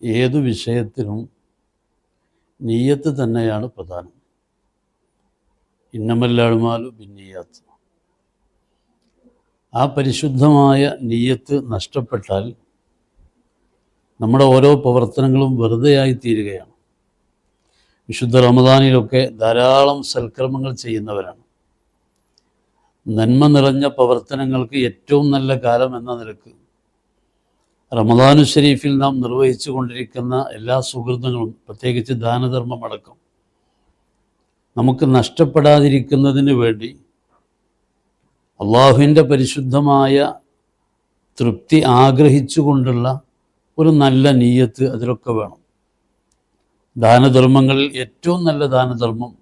ഏതു വിഷയത്തിനും നിയ്യത്ത് തന്നെയാണ് പ്രധാനം. ഇന്നമൽ അഅ്മാലു ബിന്നിയ്യാത്ത്. ആ പരിശുദ്ധമായ നിയ്യത്ത് നഷ്ടപ്പെട്ടാൽ നമ്മുടെ ഓരോ പ്രവർത്തനങ്ങളും വെറുതെയായി തീരുകയാണ്. വിശുദ്ധ റമദാനിലൊക്കെ ധാരാളം സൽക്കർമ്മങ്ങൾ ചെയ്യുന്നവരാണ്. നന്മ നിറഞ്ഞ പ്രവർത്തനങ്ങൾക്ക് ഏറ്റവും നല്ല കാലം എന്ന നിലക്ക് റമദാനു ഷരീഫിൽ നാം നിർവഹിച്ചു കൊണ്ടിരിക്കുന്ന എല്ലാ സുഹൃത്തുക്കളും, പ്രത്യേകിച്ച് ദാനധർമ്മം അടക്കം, നമുക്ക് നഷ്ടപ്പെടാതിരിക്കുന്നതിന് വേണ്ടി അള്ളാഹുവിൻ്റെ പരിശുദ്ധമായ തൃപ്തി ആഗ്രഹിച്ചുകൊണ്ടുള്ള ഒരു നല്ല നീയത്ത് അതിലൊക്കെ വേണം. ദാനധർമ്മങ്ങളിൽ ഏറ്റവും നല്ല ദാനധർമ്മം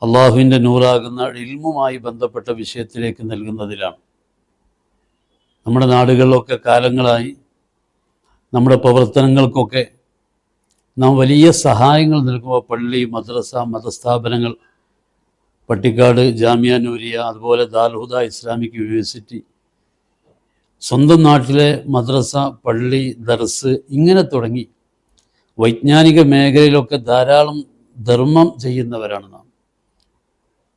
അള്ളാഹുവിൻ്റെ നൂറാകുന്ന ഇൽമുമായി ബന്ധപ്പെട്ട വിഷയത്തിലേക്ക് നൽകുന്നതിലാണ്. നമ്മുടെ നാടുകളിലൊക്കെ കാലങ്ങളായി നമ്മുടെ പ്രവർത്തനങ്ങൾക്കൊക്കെ നാം വലിയ സഹായങ്ങൾ നൽകുമ്പോൾ പള്ളി, മദ്രസ, മതസ്ഥാപനങ്ങൾ, പട്ടിക്കാട് ജാമിയ നൂരിയ, അതുപോലെ ദാൽഹുദ ഇസ്ലാമിക് യൂണിവേഴ്സിറ്റി, സ്വന്തം നാട്ടിലെ മദ്രസ, പള്ളി, ദർസ്, ഇങ്ങനെ തുടങ്ങി വൈജ്ഞാനിക മേഖലയിലൊക്കെ ധാരാളം ധർമ്മം ചെയ്യുന്നവരാണ് നാം.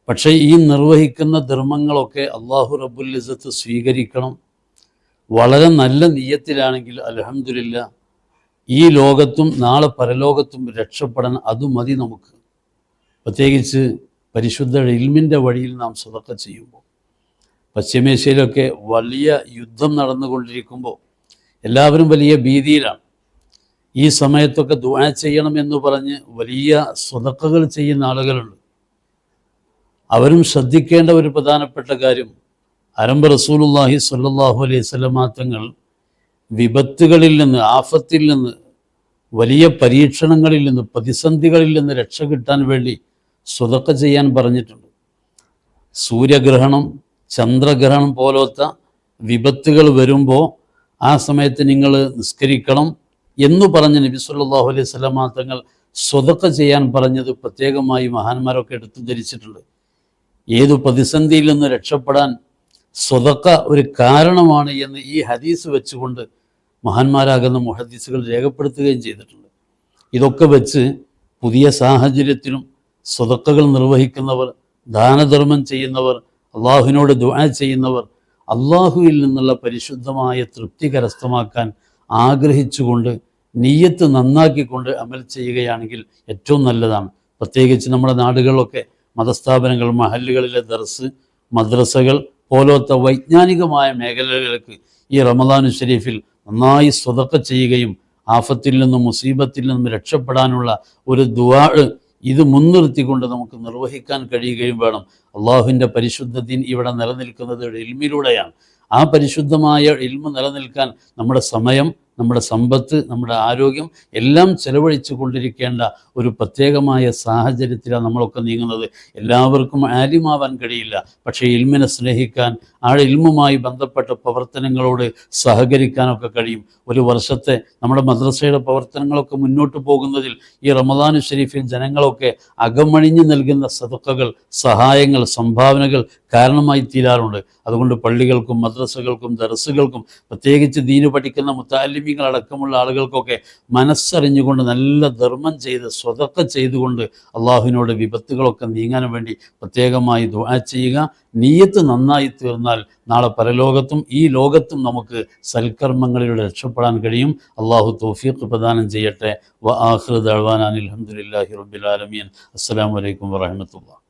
പക്ഷേ ഈ നിർവഹിക്കുന്ന ധർമ്മങ്ങളൊക്കെ അള്ളാഹു റബ്ബുൽ ഇസ്സത്ത് സ്വീകരിക്കണം. വളരെ നല്ല നിയ്യത്തിലാണെങ്കിൽ അൽഹംദുലില്ലാ ഈ ലോകത്തും നാളെ പരലോകത്തും രക്ഷപ്പെടാൻ അത് മതി നമുക്ക്. പ്രത്യേകിച്ച് പരിശുദ്ധ ഇൽമിൻ്റെ വഴിയിൽ നാം സദഖ ചെയ്യുമ്പോൾ, പശ്ചിമേഷ്യയിലൊക്കെ വലിയ യുദ്ധം നടന്നുകൊണ്ടിരിക്കുമ്പോൾ എല്ലാവരും വലിയ ഭീതിയിലാണ്. ഈ സമയത്തൊക്കെ ദുആ ചെയ്യണം എന്ന് പറഞ്ഞ് വലിയ സദഖകൾ ചെയ്യുന്ന ആളുകളുണ്ട്. അവരും ശ്രദ്ധിക്കേണ്ട ഒരു പ്രധാനപ്പെട്ട കാര്യം, ആരംഭ റസൂലുള്ളാഹി സ്വല്ലല്ലാഹു അലൈഹി വസല്ലം തങ്ങൾ വിപത്തുകളിൽ നിന്ന്, ആഫത്തിൽ നിന്ന്, വലിയ പരീക്ഷണങ്ങളിൽ നിന്ന്, പ്രതിസന്ധികളിൽ നിന്ന് രക്ഷ കിട്ടാൻ വേണ്ടി സ്വതക്ക ചെയ്യാൻ പറഞ്ഞിട്ടുണ്ട്. സൂര്യഗ്രഹണം, ചന്ദ്രഗ്രഹണം പോലത്തെ വിപത്തുകൾ വരുമ്പോൾ ആ സമയത്ത് നിങ്ങൾ നിസ്കരിക്കണം എന്ന് പറഞ്ഞ് നബി സല്ലല്ലാഹു അലൈഹി വസല്ലം തങ്ങൾ സ്വതക്ക ചെയ്യാൻ പറഞ്ഞത് പ്രത്യേകമായി മഹാന്മാരൊക്കെ എടുത്തു ധരിച്ചിട്ടുണ്ട്. ഏതു പ്രതിസന്ധിയിൽ നിന്ന് രക്ഷപ്പെടാൻ സ്വതക്ക ഒരു കാരണമാണ് എന്ന് ഈ ഹദീസ് വെച്ചുകൊണ്ട് മഹാന്മാരാകുന്ന മുഹദ്ദിസുകൾ രേഖപ്പെടുത്തുകയും ചെയ്തിട്ടുണ്ട്. ഇതൊക്കെ വെച്ച് പുതിയ സാഹചര്യത്തിലും സ്വതക്കകൾ നിർവഹിക്കുന്നവർ, ദാനധർമ്മം ചെയ്യുന്നവർ, അള്ളാഹുവിനോട് ദുആ ചെയ്യുന്നവർ, അള്ളാഹുവിൽ നിന്നുള്ള പരിശുദ്ധമായ തൃപ്തി കരസ്ഥമാക്കാൻ ആഗ്രഹിച്ചുകൊണ്ട് നിയ്യത്ത് നന്നാക്കിക്കൊണ്ട് അമൽ ചെയ്യുകയാണെങ്കിൽ ഏറ്റവും നല്ലതാണ്. പ്രത്യേകിച്ച് നമ്മുടെ നാടുകളിലൊക്കെ മതസ്ഥാപനങ്ങൾ, മഹല്ലുകളിലെ ദർസ്, മദ്രസകൾ പോലത്തെ വൈജ്ഞാനികമായ മേഖലകൾക്ക് ഈ റമദാനു ഷരീഫിൽ നന്നായി സ്വതക്ക ചെയ്യുകയും ആഫത്തിൽ നിന്നും മുസീബത്തിൽ നിന്നും രക്ഷപ്പെടാനുള്ള ഒരു ദുആ ഇത് മുൻനിർത്തിക്കൊണ്ട് നമുക്ക് നിർവഹിക്കാൻ കഴിയുകയും വേണം. അള്ളാഹുവിൻ്റെ പരിശുദ്ധ ദീൻ ഇവിടെ നിലനിൽക്കുന്നത് ഇൽമിലൂടെയാണ്. ആ പരിശുദ്ധമായ ഇൽമ് നിലനിൽക്കാൻ നമ്മുടെ സമയം, നമ്മുടെ സമ്പത്ത്, നമ്മുടെ ആരോഗ്യം എല്ലാം ചെലവഴിച്ചു കൊണ്ടിരിക്കേണ്ട ഒരു പ്രത്യേകമായ സാഹചര്യത്തിലാണ് നമ്മളൊക്കെ നീങ്ങുന്നത്. എല്ലാവർക്കും ആലിമാവാൻ കഴിയില്ല, പക്ഷേ ഇൽമിനെ സ്നേഹിക്കാൻ, ആ ഇൽമുമായി ബന്ധപ്പെട്ട പ്രവർത്തനങ്ങളോട് സഹകരിക്കാനൊക്കെ കഴിയും. ഒരു വർഷത്തെ നമ്മുടെ മദ്രസയുടെ പ്രവർത്തനങ്ങളൊക്കെ മുന്നോട്ട് പോകുന്നതിൽ ഈ റമദാനു ഷരീഫിൽ ജനങ്ങളൊക്കെ അകമണിഞ്ഞു നൽകുന്ന സദഖകൾ, സഹായങ്ങൾ, സംഭാവനകൾ കാരണമായി തീരാറുണ്ട്. അതുകൊണ്ട് പള്ളികൾക്കും മദ്രസകൾക്കും ദർസുകൾക്കും, പ്രത്യേകിച്ച് ദീന് പഠിക്കുന്ന മുത്തഅല്ലിമീങ്ങളടക്കമുള്ള ആളുകൾക്കൊക്കെ മനസ്സറിഞ്ഞുകൊണ്ട് നല്ല ധർമ്മം ചെയ്ത് സ്വതക്ക ചെയ്തുകൊണ്ട് അള്ളാഹുവിനോട് വിപത്തുകളൊക്കെ നീങ്ങാൻ വേണ്ടി പ്രത്യേകമായി ദുആ ചെയ്യുക. നിയ്യത്ത് നന്നായി തീർന്നാൽ നാളെ പരലോകത്തും ഈ ലോകത്തും നമുക്ക് സൽക്കർമ്മങ്ങളിലൂടെ രക്ഷപ്പെടാൻ കഴിയും. അള്ളാഹു തൗഫീഖ് പ്രദാനം ചെയ്യട്ടെ. വ ആഖിറു ദഅ്വാനാ അൽഹംദുലില്ലാഹി റബ്ബിൽ ആലമീൻ. അസ്സലാമു അലൈക്കും വറഹ്മത്തുള്ളാഹി.